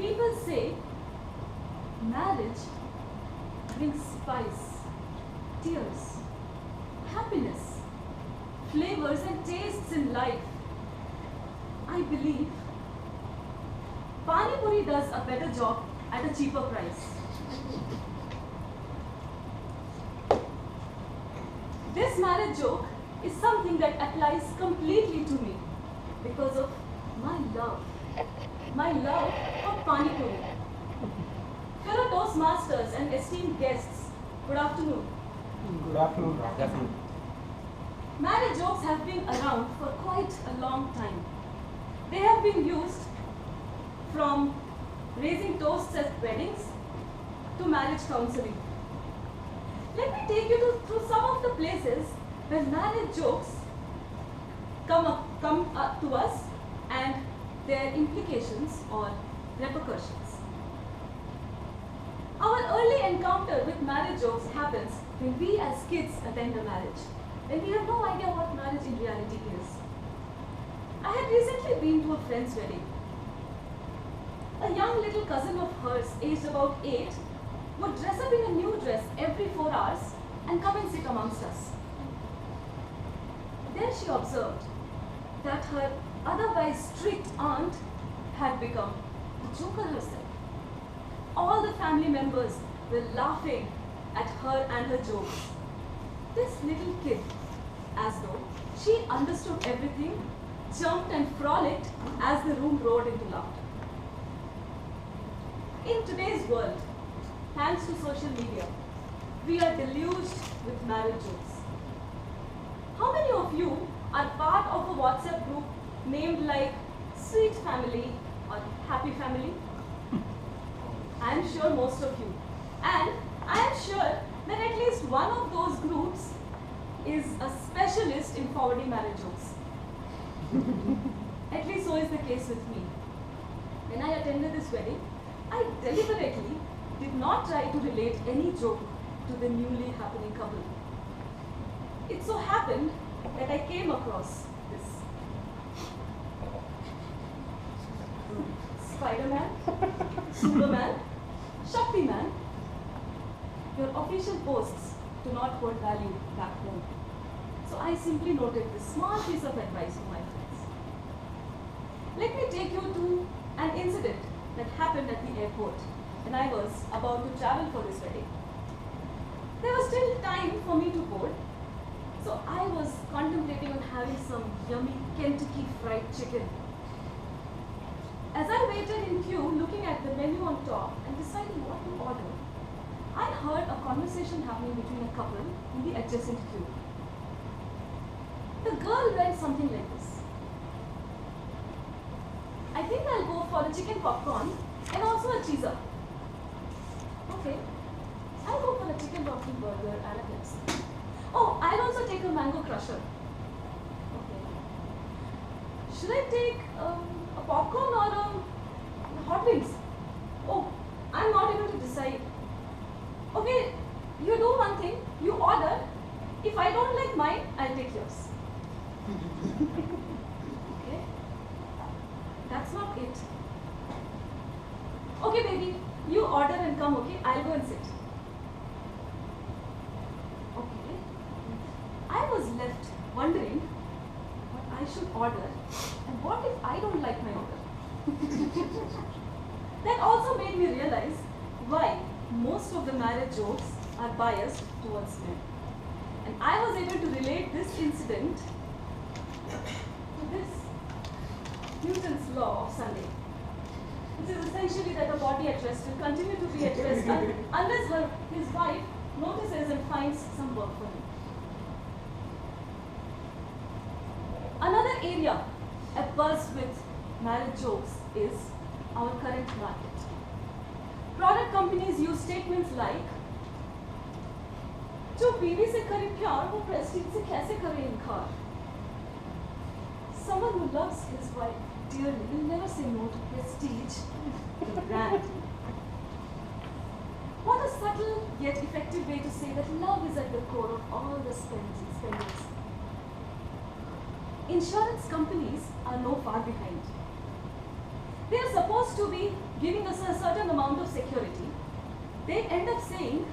People say marriage brings spice, tears, happiness, flavors and tastes in life. I believe Pani Puri does a better job at a cheaper price. This marriage joke is something that applies completely to me because of my love for Pani Puri. Fellow Toastmasters and esteemed guests, good afternoon. Good afternoon. Good afternoon. Marriage jokes have been around for quite a long time. They have been used from raising toasts at weddings to marriage counseling. Let me take you through some of the places where marriage jokes come up to us and their implications or repercussions. Our early encounter with marriage jokes happens when we as kids attend a marriage, when we have no idea what marriage in reality is. I had recently been to a friend's wedding. A young little cousin of hers, aged about 8, would dress up in a new dress every 4 hours and come and sit amongst us. There she observed that her otherwise strict aunt had become the joker herself. All the family members were laughing at her and her jokes. This little kid, as though she understood everything, jumped and frolicked as the room roared into laughter. In today's world, thanks to social media, we are deluged with marriage jokes. How many of you are part of a WhatsApp group named like Sweet Family or Happy Family? I am sure most of you. And I am sure that at least one of those groups is a specialist in forwarding marriage jokes. At least so is the case with me. When I attended this wedding, I deliberately did not try to relate any joke to the newly happening couple. It so happened that I came across this. Spider-Man, Superman, Shakti-Man, your official posts do not hold value back home. So I simply noted this small piece of advice for my friends. Let me take you to an incident that happened at the airport when I was about to travel for this wedding. There was still time for me to board, so I was contemplating on having some yummy Kentucky fried chicken. As I waited in queue looking at the menu on top and deciding what to order, I heard a conversation happening between a couple in the adjacent queue. The girl read something like this: I think I'll go for a chicken popcorn and also a cheeser. Okay, I'll go for a chicken broccoli burger and a Pepsi. Oh, I'll also take a mango crusher. Okay. Should I take a popcorn or a hot wings? Oh, I'm not able to decide. Okay, you do one thing, you order. If I don't like mine, I'll take yours. Okay? That's not it. Okay, baby, you order and come, okay? I'll go and sit. Okay. I was left wondering what I should order and what if I don't like my order. That also made me realize why most of the marriage jokes are biased towards men. And I was able to relate this incident to this Newton's law of Sunday, which is essentially that a body at rest will continue to be at rest unless his wife notices and finds some work for him. Another area abuzz with marriage jokes is our current market. Product companies use statements like, जो बीवी से करे प्यार वो Prestige से कैसे करे इनकार. Someone who loves his wife dearly will never say no to prestige, the brand. What a subtle yet effective way to say that love is at the core of all the spendings. Insurance companies are no far behind. They are is supposed to be giving us a certain amount of security, they end up saying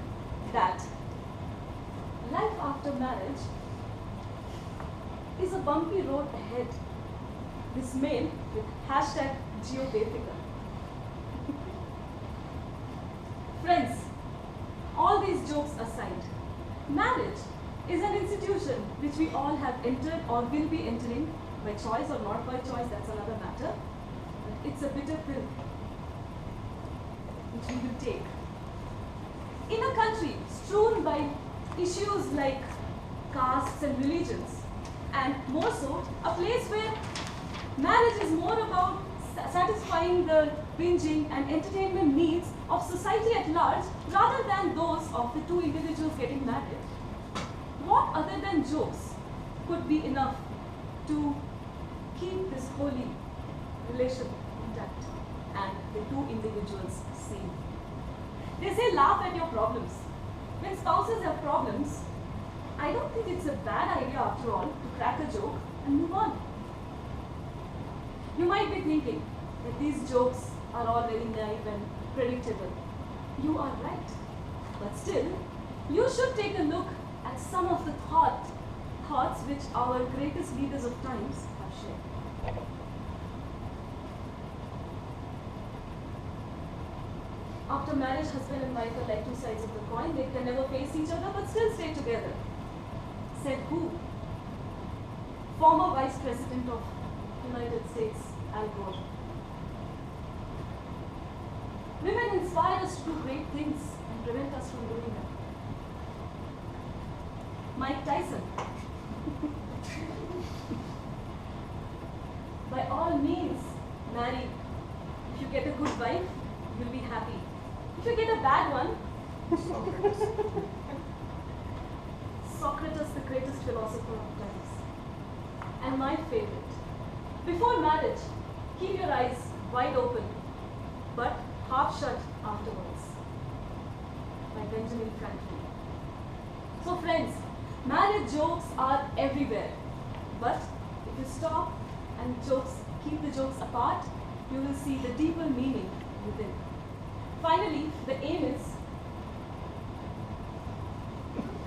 that life after marriage is a bumpy road ahead. This mail with hashtag geobasica. Friends, all these jokes aside, marriage is an institution which we all have entered or will be entering by choice or not by choice, that's another matter. But it's a bitter pill which we will take. In a country strewn by issues like castes and religions, and more so, a place where marriage is more about satisfying the binging and entertainment needs of society at large rather than those of the two individuals getting married, what other than jokes could be enough to keep this holy relation intact and the two individuals sane? They say laugh at your problems. When spouses have problems, I don't think it's a bad idea after all to crack a joke and move on. You might be thinking that these jokes are all very naive and predictable. You are right. But still, you should take a look at some of the thoughts which our greatest leaders of times have shared. After marriage, husband and wife are like two sides of the coin. They can never face each other but still stay together. Said who? Former Vice President of United States, Al Gore. Women inspire us to do great things and prevent us from doing them. Mike Tyson. By all means, marry. If you get a good wife, you'll be happy. If you get a bad one, Socrates, the greatest philosopher of times. And my favorite. Before marriage, keep your eyes wide open, but half shut afterwards. By Benjamin Franklin. So friends, marriage jokes are everywhere. But if you stop and keep the jokes apart, you will see the deeper meaning within. Finally, the aim is,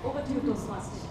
over to you, Toastmaster.